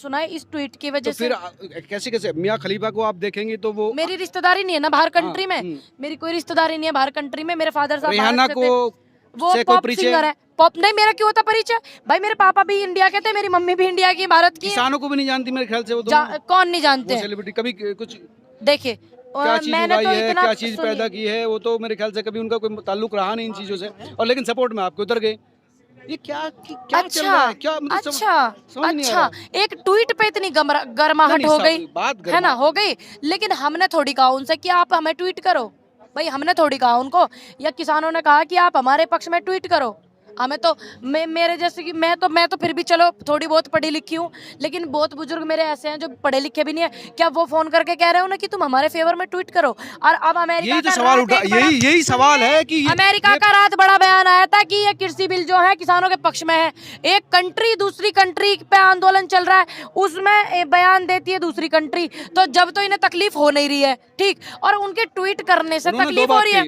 सुना है इस ट्वीट की वजह तो से। फिर कैसे कैसे मियाँ खलीफा को आप देखेंगे तो वो मेरी रिश्तेदारी नहीं है ना बाहर कंट्री में, मेरी कोई रिश्तेदारी नहीं है बाहर कंट्री में। मेरे फादर साहब रेहाना भारत से थे। को वो से कोई पॉप परिचय? सिंगर है। पॉप नहीं, मेरा क्यों होता परिचय भाई? मेरे पापा भी इंडिया के थे, मेरी मम्मी भी इंडिया की, भारत की है। किसानों को भी नहीं जानती मेरे ख्याल से वो कौन नहीं जानते वो हैं? सेलिब्रिटी कभी कुछ देखिए क्या चीज मैंने उगाई तो है, इतना क्या चीज पैदा की है, वो तो मेरे ख्याल से कभी उनका कोई ताल्लुक रहा नहीं इन चीजों से, और लेकिन सपोर्ट में आपके उतर गए। ये क्या चल रहा है? क्या मतलब समझ नहीं आ रहा। एक ट्वीट पे इतनी गर्माहट नहीं, हो गई बात है ना, हो गई। लेकिन हमने थोड़ी कहा उनसे कि आप हमें ट्वीट करो, भाई हमने थोड़ी कहा उनको, या किसानों ने कहा कि आप हमारे पक्ष में ट्वीट करो। हमें तो मेरे जैसे कि मैं तो फिर भी चलो थोड़ी बहुत पढ़ी लिखी हूँ, लेकिन बहुत बुजुर्ग मेरे ऐसे हैं जो पढ़े लिखे भी नहीं है। क्या वो फोन करके कह रहे हो ना कि तुम हमारे फेवर में ट्वीट करो? और अब अमेरिका यही तो सवाल उठा, यही सवाल है कि अमेरिका का रात बड़ा बयान आया था कि ये कृषि बिल जो है किसानों के पक्ष में है। एक कंट्री दूसरी कंट्री पे आंदोलन चल रहा है, उसमें बयान देती है दूसरी कंट्री, तो जब तो इन्हें तकलीफ हो नहीं रही है, ठीक, और उनके ट्वीट करने से तकलीफ हो रही है।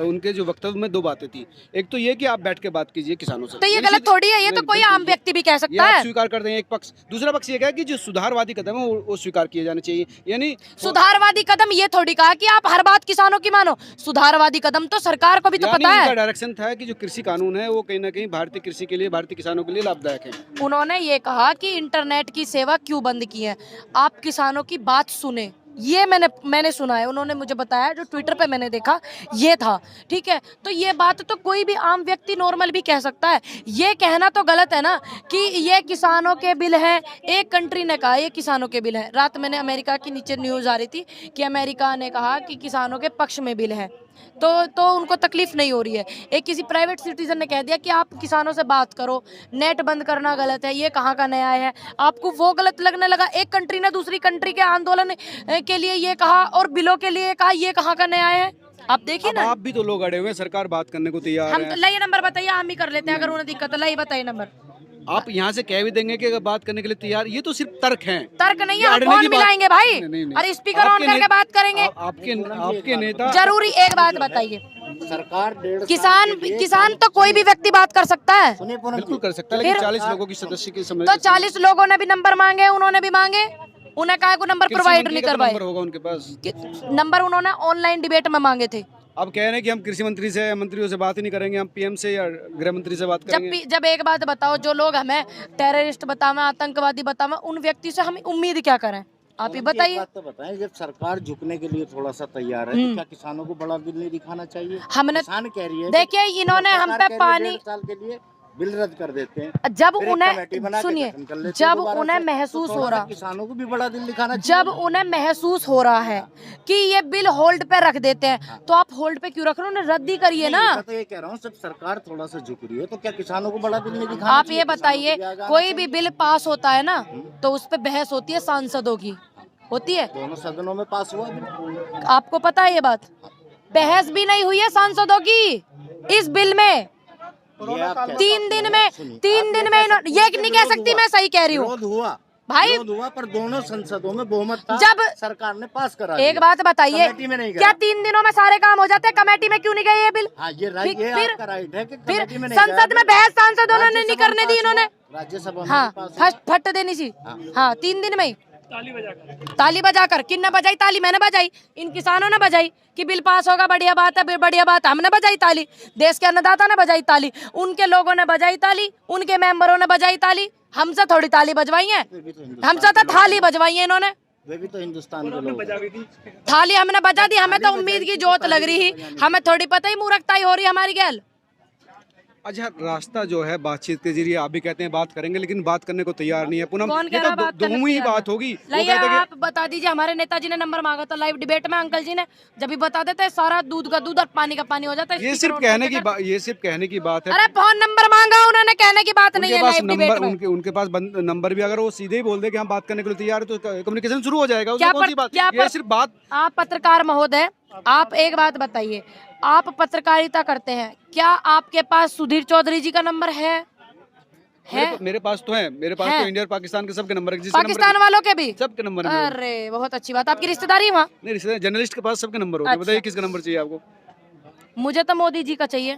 उनके जो वक्तव्य में दो बातें थी। एक तो ये कि आप बैठ के बात कीजिए किसानों से, तो ये गलत थोड़ी है, ये तो कोई आम व्यक्ति भी कह सकता है। स्वीकार करते हैं एक पक्ष, दूसरा पक्ष ये कहा कि जो सुधारवादी कदम है वो स्वीकार किए जाने चाहिए। यानी सुधारवादी कदम ये थोड़ी कहा कि आप हर बात किसानों की मानो, सुधारवादी कदम तो सरकार को भी तो पता है। डायरेक्शन था कि जो कृषि कानून है वो कहीं ना कहीं भारतीय कृषि के लिए, भारतीय किसानों के लिए लाभदायक है। उन्होंने ये कहा कि इंटरनेट की सेवा क्यों बंद की है, आप किसानों की बात सुने। ये मैंने सुना है, उन्होंने मुझे बताया, जो ट्विटर पे मैंने देखा ये था, ठीक है। तो ये बात तो कोई भी आम व्यक्ति नॉर्मल भी कह सकता है। ये कहना तो गलत है ना कि ये किसानों के बिल हैं। एक कंट्री ने कहा ये किसानों के बिल हैं। रात मैंने अमेरिका की नीचे न्यूज़ आ रही थी कि अमेरिका ने कहा कि किसानों के पक्ष में बिल है, तो उनको तकलीफ नहीं हो रही है। एक किसी प्राइवेट सिटीजन ने कह दिया कि आप किसानों से बात करो, नेट बंद करना गलत है। ये कहाँ का न्याय है? आपको वो गलत लगने लगा। एक कंट्री ने दूसरी कंट्री के आंदोलन के लिए ये कहा और बिलों के लिए कहा, ये कहाँ का न्याय है? आप देखिए ना, आप भी तो लोग अड़े हुए हैं, सरकार बात करने को तैयार है। लाइए नंबर बताइए, हम ही कर लेते हैं अगर उन्हें दिक्कत है। लाइए बताइए नंबर। आप यहाँ से कह भी देंगे कि अगर बात करने के लिए तैयार, ये तो सिर्फ तर्क हैं। तर्क नहीं है, फोन मिलाएंगे भाई, और स्पीकर ऑन करके बात करेंगे। आपके नेता जरूरी एक बात बताइए, सरकार किसान तो कोई भी व्यक्ति बात कर सकता है, बिल्कुल कर सकता है, लेकिन 40 लोगों की सदस्य की तो 40 लोगों ने भी नंबर मांगे, उन्होंने भी मांगे, उन्हें कहा को नंबर प्रोवाइड नहीं कर पाए। नंबर होगा उनके पास, नंबर उन्होंने ऑनलाइन डिबेट में मांगे थे। अब कह रहे हैं कि हम कृषि मंत्री से, मंत्रियों से बात ही नहीं करेंगे, हम पीएम से या गृह मंत्री से बात करेंगे। जब एक बात बताओ, जो लोग हमें टेररिस्ट बतावे, आतंकवादी बतावे, उन व्यक्ति से हम उम्मीद क्या करें? आप ही बताइए। बात तो बताएं, जब सरकार झुकने के लिए थोड़ा सा तैयार है तो क्या किसानों को बड़ा बिल नहीं दिखाना चाहिए? हमने किसान कह रही है, देखिए इन्होंने हम पे पानी 1.5 साल के लिए बिल रद्द कर देते हैं। जब फिर एक उन्हें कमेटी बना के सुनिए, गठन कर लेते हैं जब दोबारा उन्हें से, महसूस तो हो थोड़ा रहा, सा किसानों को भी बड़ा बिल दिखाना चाहिए। जब उन्हें महसूस हो रहा है कि ये बिल होल्ड पे रख देते हैं, तो आप होल्ड पे क्यों रख रहे हो? उन्हें रद्द ही करिए ना। मैं तो ये कह रहा हूँ, सब सरकार थोड़ा सा झुक रही है तो क्या किसानों को बड़ा बिल नहीं दिखाना आप चाहिए? ये बताइए, किसानों को भी आगे कोई आना भी बिल पास होता है ना तो उस पे बहस होती है, सांसदों की होती है। दोनों सदनों में पास हुआ बिल। आपको पता है ये बात? बहस भी नहीं हुई है सांसदों की इस बिल में। ये आप कह- 3 दिन में सुनिए, ये नहीं कह सकती, मैं सही कह रही हूँ विरोध हुआ भाई। विरोध हुआ, पर दोनों संसदों में बहुमत था, जब सरकार ने पास करा एक दिया। बात बताइए, कमेटी में नहीं गया। क्या 3 दिनों में सारे काम हो जाते हैं? कमेटी में क्यों नहीं गए ये बिल? हाँ, ये राइट, ये फिर- आपका राइट है कि फिर कमेटी में नहीं संसद गया। में बहस सांसदों ने नहीं राज्यसभा करने में दी पास इन्होंने। हुआ, राज्यसभा में हाँ, भी पास हुआ। फट देनी सी। हाँ, 3 दिन में ही ताली बजाकर। किन्ने बजाई ताली? मैंने बजाई, इन किसानों ने बजाई कि बिल पास होगा, बढ़िया बात है, बढ़िया बात है। हमने बजाई ताली, देश के अन्नदाता ने बजाई ताली, उनके लोगों ने बजाई ताली, उनके मेंबरों ने बजाई ताली। हमसे थोड़ी ताली बजवाई है, हमसे तो थाली बजवाई है इन्होंने। वे भी तो हिंदुस्तान के लोग हैं। थाली हमने बजा दी, हमें तो उम्मीद की जोत लग रही है, हमें थोड़ी पता ही मूर्खताई हो रही है हमारी गैल। अच्छा, रास्ता जो है बातचीत के जरिए, आप भी कहते हैं बात करेंगे, लेकिन बात करने को तैयार नहीं है। पूनम, कौन ये कह रहा तो बात करने को दोनों ही तैयार बात होगी। वो लाइए, कहते हैं आप बता दीजिए। हमारे नेताजी ने नंबर मांगा था लाइव डिबेट में, अंकल जी ने जब भी बता देते हैं सारा दूध का दूध और पानी का पानी हो जाता है। ये सिर्फ कहने की बात, ये सिर्फ कहने की बात है। अरे फोन नंबर मांगा उन्होंने, कहने की बात नहीं है उनके पास लाइव डिबेट नंबर, में। उनके पास नंबर भी, अगर वो सीधे ही बोल दे कि हम बात करने के लिए तैयार है तो कम्युनिकेशन शुरू हो जाएगा। उसमें कौन सी बात? ये सिर्फ बात। आप पत्रकार महोदय, आप एक बात बताइए, आप पत्रकारिता करते हैं, क्या आपके पास सुधीर चौधरी जी का नंबर है? मेरे पास तो है, मेरे पास है? तो इंडिया और पाकिस्तान के सबके नंबर है, पाकिस्तान वालों के भी सबके नंबर है। अरे बहुत अच्छी बात, आपकी रिश्तेदारी वहाँ? नहीं, रिश्तेदार जर्नलिस्ट के पास सबके नंबर होते हैं। बताइए किसका नंबर चाहिए आपको? मुझे तो मोदी जी का चाहिए।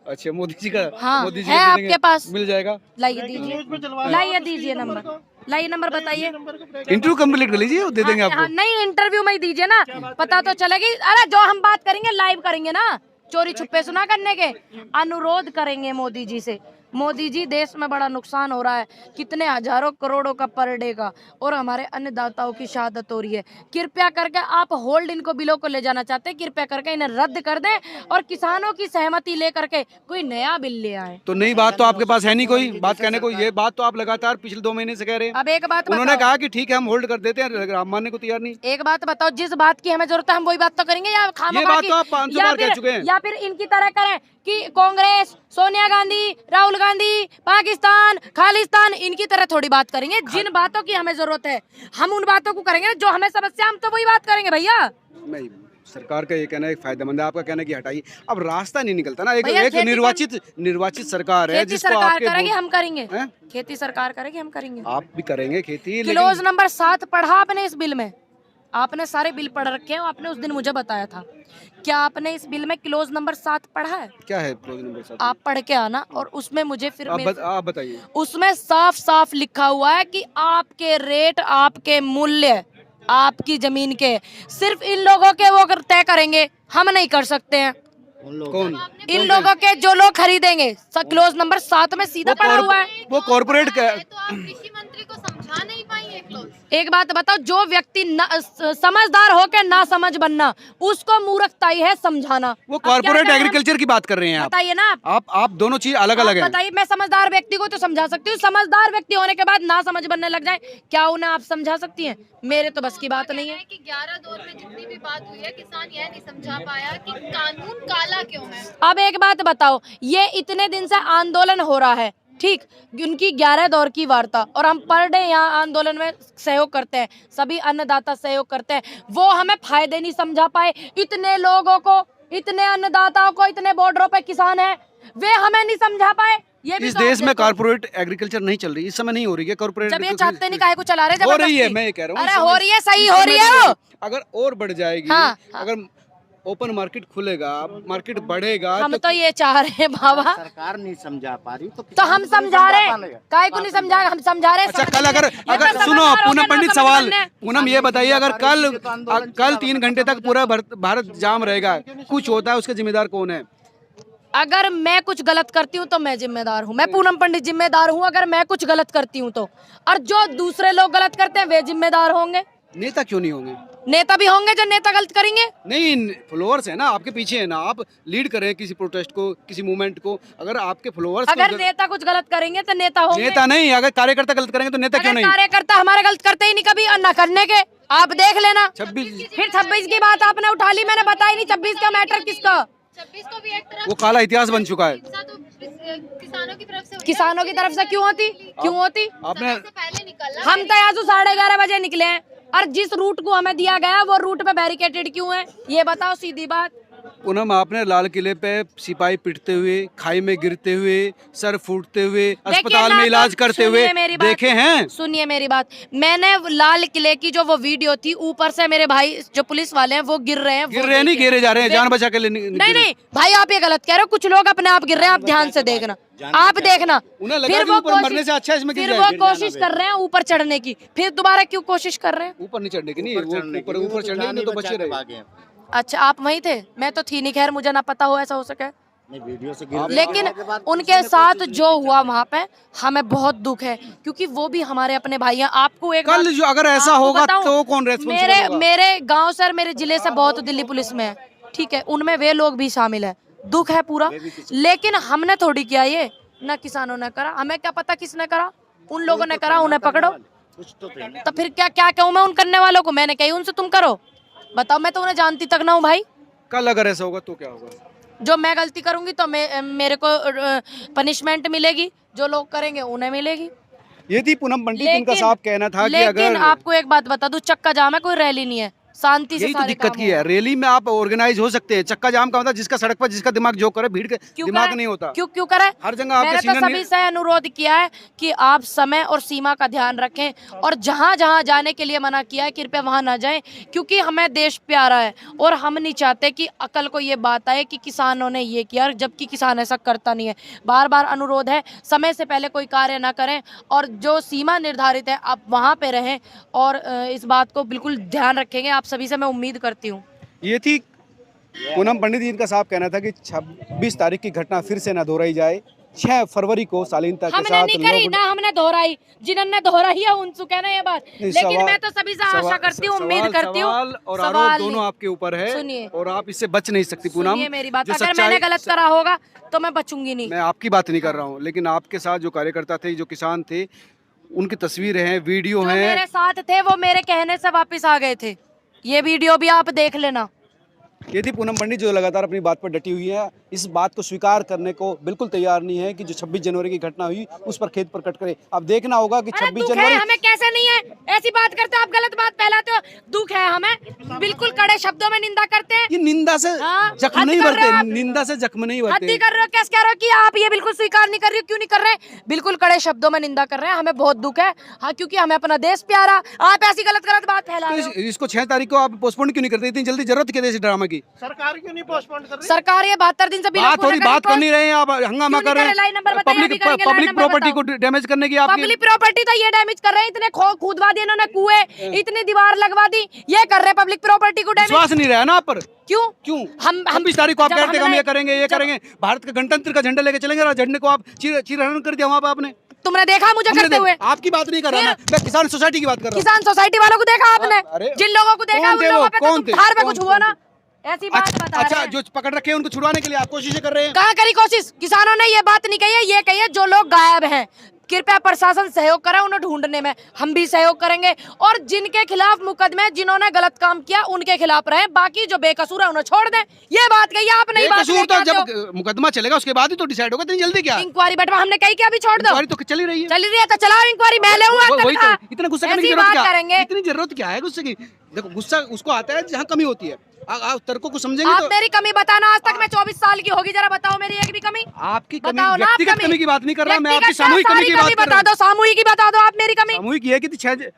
अच्छा, मोदी जी का। हाँ, मोदी जी है का दे आपके देंगे, पास? मिल जाएगा। लाइए दीजिए, लाइए दीजिए नंबर। लाइए नंबर बताइए। इंटरव्यू कंप्लीट कर लीजिए, वो दे देंगे हाँ, आपको। नहीं इंटरव्यू में ही दीजिए ना, पता तो चलेगी। अरे जो हम बात करेंगे लाइव करेंगे ना, चोरी छुपे सुना करने के। अनुरोध करेंगे मोदी जी से, मोदी जी देश में बड़ा नुकसान हो रहा है, कितने हजारों करोड़ों का पर डे का, और हमारे अन्नदाताओं की शहादत हो रही है। कृपया करके आप होल्ड इनको बिलों को ले जाना चाहते हैं, कृपया करके इन्हें रद्द कर दें और किसानों की सहमति लेकर के कोई नया बिल ले आए। तो नई बात तो आपके पास है नहीं कोई बात कहने को, ये बात तो आप लगातार पिछले 2 महीने से कह रहे हैं। अब एक बात उन्होंने बताओ, कहा कि ठीक है हम होल्ड कर देते हैं, आप मानने को तैयार नहीं। एक बात बताओ, जिस बात की हमें जरूरत है हम वही बात तो करेंगे, या खामखा ये बात की- तो आप 500 बार कह चुके हैं। या फिर इनकी तरह करें कि कांग्रेस, सोनिया गांधी, राहुल गांधी, पाकिस्तान, खालिस्तान, इनकी तरह थोड़ी बात करेंगे। जिन बातों की हमें जरूरत है हम उन बातों को करेंगे, जो हमें समस्या हम तो वही बात करेंगे भैया। नहीं, सरकार का ये कहना है फायदेमंद है, आपका कहना है कि हटाइए। अब रास्ता नहीं निकलता ना, एक भैया, एक खेती निर्वाचित सरकार है खेती जिसको सरकार आपके करेगी हम करेंगे, हैं? खेती सरकार करेगी हम करेंगे। आप भी करेंगे खेती, क्लोज लेकिन नंबर 7 पढ़ा आपने इस बिल में? आपने सारे बिल पढ़ रखे हैं, आपने उस दिन मुझे बताया था। क्या आपने इस बिल में क्लोज नंबर 7 पढ़ा है? क्या है क्लोज नंबर 7? आप पढ़ के आना और उसमें मुझे फिर आप बताइए। उसमें साफ साफ लिखा हुआ है कि आपके रेट, आपके मूल्य, आपकी जमीन के सिर्फ इन लोगों के वो तय करेंगे, हम नहीं कर सकते हैं। कौन? इन लोगों के जो लोग खरीदेंगे, क्लोज नंबर 7 में सीधा पड़ा हुआ है। वो कॉर्पोरेट तो आप कृषि मंत्री को समझा नहीं पाएंगे क्लोज। एक बात बताओ, जो व्यक्ति समझदार होकर ना समझ बनना, उसको मूर्खता ही है समझाना। वो अब क्या कॉर्पोरेट करें हम? एग्रीकल्चर की बात कर रहे हैं आप। बताइए ना आप दोनों चीज अलग अलग आप है। बताइए, मैं समझदार व्यक्ति को तो समझा सकती हूँ, समझदार व्यक्ति होने के बाद ना समझ बनने लग जाए, क्या उन्हें आप समझा सकती हैं? मेरे तो बस की बात नहीं है। कि 11 दौर में जितनी भी बात हुई है, किसान यह नहीं समझा पाया कि कानून काला क्यों है। अब एक बात बताओ, ये इतने दिन से आंदोलन हो रहा है, ठीक, उनकी 11 दौर की वार्ता, और हम पर डे यहाँ आंदोलन में सहयोग करते हैं, सभी अन्नदाता सहयोग करते हैं, वो हमें फायदे नहीं समझा पाए। इतने लोगों को, इतने अन्नदाताओं को, इतने बॉर्डरों पे किसान हैं, वे हमें नहीं समझा पाए। ये भी इस तो देश आप में देखो। कॉर्पोरेट एग्रीकल्चर नहीं चल रही, इस समय नहीं हो रही है कॉर्पोरेट। जब ये चाहते नहीं, काहे को चला रहे? हो रही है, जबरदस्ती। मैं ये कह रहा हूँ। अरे हो रही है, सही हो रही है वो। अगर और बढ़ जाएगी, हाँ। अगर ओपन मार्केट खुलेगा, मार्केट बढ़ेगा, हम तो ये चाह रहे हैं बाबा, सरकार नहीं समझा पा रही तो हम समझा रहे हैं, काहे को नहीं समझा? हम समझा रहे हैं। अच्छा, कल अगर सुनो पूनम पंडित, सवाल पूनम ये बताइए, अगर कल 3 घंटे तक पूरा भारत जाम रहेगा, कुछ होता है, उसके जिम्मेदार कौन है? अगर मैं कुछ गलत करती हूँ तो मैं जिम्मेदार हूँ, मैं पूनम पंडित जिम्मेदार हूँ अगर मैं कुछ गलत करती हूँ तो, और जो दूसरे लोग गलत करते हैं वे जिम्मेदार होंगे। नेता क्यों नहीं होंगे? नेता भी होंगे जो नेता गलत करेंगे। नहीं, फॉलोअर्स है ना, आपके पीछे है ना, आप लीड करें किसी प्रोटेस्ट को, किसी मूवमेंट को। अगर आपके फॉलोअर्स अगर नेता कुछ गलत करेंगे तो नेता होंगे। नेता नहीं, अगर कार्यकर्ता गलत करेंगे तो नेता क्यों अगर नहीं? कार्यकर्ता हमारे गलत करते ही नहीं कभी, और ना करने के, आप देख लेना। 26 फिर 26 की बात आपने उठा ली, मैंने बताई नहीं 26 का मैटर किसका। 26 को भी एक तरफ वो काला इतिहास बन चुका है। हिंसा तो किसानों की तरफ से हुई है। किसानों की तरफ से क्यों होती, क्यों होती? आपने समय से पहले निकलना। हम तो यहाँ से 11:30 बजे निकले हैं, और जिस रूट को हमें दिया गया वो रूट पे बैरिकेटेड क्यों है, ये बताओ सीधी बात। पूनम, आपने लाल किले पे सिपाही पिटते हुए, खाई में गिरते हुए, सर फूटते हुए, अस्पताल में इलाज करते हुए देखे हैं? सुनिए मेरी बात, मैंने लाल किले की जो वो वीडियो थी, ऊपर से मेरे भाई जो पुलिस वाले हैं वो गिर रहे हैं, गिर रहे नहीं, गिरे जा रहे हैं, जान बचा के नहीं नहीं भाई, आप ये गलत कह रहे हो, कुछ लोग अपने आप गिर रहे हैं, आप ध्यान से देखना, आप देखना। उन्हें लगा कि ऊपर मरने से अच्छा इसमें गिर फिर जाए। वो कोशिश कर रहे हैं ऊपर चढ़ने की, फिर दोबारा क्यों कोशिश कर रहे हैं? ऊपर नहीं चढ़ने की, नहीं ऊपर चढ़ने की तो बचे रहे। अच्छा, आप वहीं थे, मैं तो थी नहीं, खैर मुझे ना पता हो ऐसा हो सके। वीडियो से लेकिन उनके साथ जो हुआ वहाँ पे हमें बहुत दुख है, क्योंकि वो भी हमारे अपने भाई हैं। आपको एक कल जो अगर ऐसा आपको होगा बताऊं, तो कौन रेस्पॉन्सिबल होगा? मेरे गांव सर, मेरे जिले से बहुत दिल्ली पुलिस में है, ठीक है, उनमें वे लोग भी शामिल है, दुख है पूरा। लेकिन हमने थोड़ी किया ये, ना किसानों ने करा, हमें क्या पता किसने करा, उन लोगों ने करा, उन्हें पकड़ो। तो फिर क्या क्या कहूँ मैं उन करने वालों को? मैंने कही उनसे तुम करो, बताओ, मैं तो उन्हें जानती तक ना हूँ भाई। कल अगर ऐसा होगा तो क्या होगा? जो मैं गलती करूंगी तो मेरे को पनिशमेंट मिलेगी, जो लोग करेंगे उन्हें मिलेगी। ये थी पूनम पंडित, उनका साफ कहना था कि लेकिन अगर आपको एक बात बता दूं, चक्का जाम है, कोई रैली नहीं है, शांति से यही तो सारे दिक्कत काम की है। हो। रैली में आप ऑर्गेनाइज हो सकते हैं, चक्का जाम का मतलब जिसका सड़क पर जिसका दिमाग जो करे, भीड़ के क्यों दिमाग करे? नहीं होता। क्यों करे? हर जगह आपके मैंने तो सीनियर सभी से अनुरोध किया है कि आप समय और सीमा का ध्यान रखें, और जहां जहां जाने के लिए मना किया है कृपया वहां ना जाएं, क्योंकि हमें देश प्यारा है और हम नहीं चाहते कि अकल को ये बात आए कि किसानों ने ये किया, जबकि किसान ऐसा करता नहीं है। बार बार अनुरोध है, समय से पहले कोई कार्य ना करें, और जो सीमा निर्धारित है आप वहां पे रहें, और इस बात को बिल्कुल ध्यान रखेंगे। आप सभी से मैं उम्मीद करती हूँ। ये थी पूनम पंडित जी का साफ कहना था कि 26 तारीख की घटना फिर से न दोहराई जाए। 6 फरवरी को शालीनता के हमने साथ नहीं करी ना, हमने दोहराई, जिन्होंने दोहराई है उनसे कहना ये बात, नहीं, लेकिन मैं तो सभी से आशा करती हूँ, उम्मीद करती हूँ। सवाल और आरोप सवाल दोनों नहीं। आपके ऊपर है, सुनिए। और आप इससे बच नहीं सकती पूनम। सुनिए मेरी बात, जो अगर सच्चाई- मैंने गलत करा होगा तो मैं बचूंगी नहीं। मैं आपकी बात नहीं कर रहा हूँ, लेकिन आपके साथ जो कार्यकर्ता थे, जो किसान थे, उनकी तस्वीरें हैं, वीडियो जो हैं। मेरे साथ थे वो मेरे कहने से वापस आ गए थे, ये वीडियो भी आप देख लेना। ये थी पूनम पंडित जो लगातार अपनी बात पर डटी हुई है, इस बात को स्वीकार करने को बिल्कुल तैयार नहीं है कि जो 26 जनवरी की घटना हुई उस पर खेत पर कट करे। अब देखना होगा कि अरे 26 दुख है जनवरी हमें, कैसे नहीं है? ऐसी बात करते हो आप, गलत बात फैलाते हो। दुख है हमें, बिल्कुल कड़े शब्दों में निंदा करते हैं। ये निंदा से हाँ, जख्म हद नहीं कर रहे हो भरते, आप। निंदा से जख्म नहीं हद भरते। ही कर रहे हो, कैसे कह रहे हो कि आप ये बिल्कुल स्वीकार नहीं कर रही हो? क्यों नहीं कर रहे हैं? बिल्कुल कड़े शब्दों में निंदा कर रहे हैं, हमें बहुत दुख है। हाँ, क्योंकि हमें अपना देश प्यारा, आप ऐसी गलत गलत बात फैला रहे हो। इसको 6 तारीख को आप पोस्टपोन क्यों नहीं करते? इतनी जल्दी जरूरत क्या थी इस ड्रामा की? सरकार क्यों नहीं पोस्टपोन कर रही? सरकार ये 72 दिन से बिना बात हो रही, बात कर नहीं रहे हैं आप, हंगामा कर रहे हैं। लाइन नंबर बताइए, अभी करेंगे, लाइन पब्लिक नंबर प्रॉपर्टी को बताओ। डैमेज करने की आपकी पब्लिक प्रॉपर्टी तो ये डैमेज कर रहे हैं, इतने खुदवा दिए इन्होंने कुएं, इतनी दीवार लगवा दी, ये कर रहे हैं पब्लिक प्रॉपर्टी को डैमेज। विश्वास नहीं रहा ना आप पर? क्यों? क्यों? हम 26 तारीख को आप जब कहते हैं हम हमने- ये करेंगे, ये करेंगे, भारत का गणतंत्र का झंडा लेके चलेंगे, और झंडे को आप चीरहरण कर दिया वहाँ पे आपने। तुमने देखा मुझे हमने करते हुए? आपकी बात नहीं कर रहा मैं किसान सोसाइटी की बात कर रहा हूँ। किसान सोसाइटी वालों को देखा आपने? अरे, जिन लोगों को देखा कौन उन थे लोगों वो? पे कौन तो थे? धार पे कौन कुछ हुआ थे? ना, ऐसी बात बता अच्छा, रहे हैं। जो पकड़ रखे हैं उनको छुड़वाने के लिए आप कोशिशें कर रहे हैं। कहाँ करी कोशिश? किसानों ने ये बात नहीं कही है, ये कही है जो लोग गायब हैं कृपया प्रशासन सहयोग करे उन्हें ढूंढने में, हम भी सहयोग करेंगे, और जिनके खिलाफ मुकदमे, जिन्होंने गलत काम किया उनके खिलाफ रहे, बाकी जो बेकसूर है उन्हें छोड़ दें। ये बात कही है आपने, बात बेकसूर तो जब मुकदमा चलेगा उसके बाद ही तो डिसाइड होगा, इतनी जल्दी क्या? इंक्वायरी बैठवा, हमने कही कि अभी छोड़ दो। इंक्वायरी तो चली रही है। चली रही है तो चलाओ इंक्वायरी, मैं ले वही तो, इतना गुस्सा करने की जरूरत क्या? करेंगे। इतनी जरूरत क्या है गुस्से की? देखो, गुस्सा उसको आता है जहाँ कमी होती है। आप तर्कों को समझेंगे आप तो मेरी कमी बताना, आज तक मैं 24 साल की होगी, जरा बताओ मेरी एक भी कमी। आपकी कमी, बताओ ना, व्यक्तिगत कमी की बात नहीं कर रहा मैं, आपकी व्यक्तिगत सामूहिक कमी की बात कर बता रहा दो, सामूहिक ही बता दो आप मेरी कमी। सामूहिक ये कि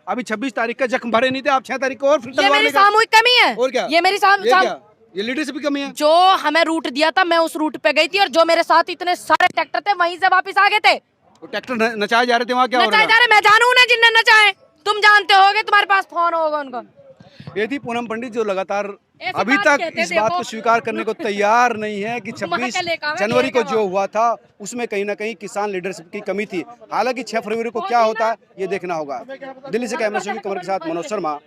अभी 26 तारीख का जख्म भरे नहीं थे आप, 6 तारीख को और फिर ये तलवार मेरी लेकर- सामूहिक कमी है। और क्या? ये मेरी ये क्या? ये लीडरशिप की कमी है। जो हमें रूट दिया था मैं उस रूट पे गई थी, और जो मेरे साथ इतने सारे ट्रैक्टर थे वहीं से वापस आ गए थे। वो ट्रैक्टर नचाए जा रहे थे वहाँ, क्या हो रहा नचाए जा रहे, मैं जानू ना जिनने नचाए, तुम जानते होगे, तुम्हारे पास फोन होगा उनका। है? ये थी पूनम पंडित जो लगातार ऐसी अभी बात तक कहते इस देखो। बात को स्वीकार करने को तैयार नहीं है कि 26 जनवरी को जो हुआ था उसमें कहीं ना कहीं किसान लीडरशिप की कमी थी। हालांकि 6 फरवरी को क्या होता है ये देखना होगा। दिल्ली से कैमरा कमर के साथ मनोज शर्मा,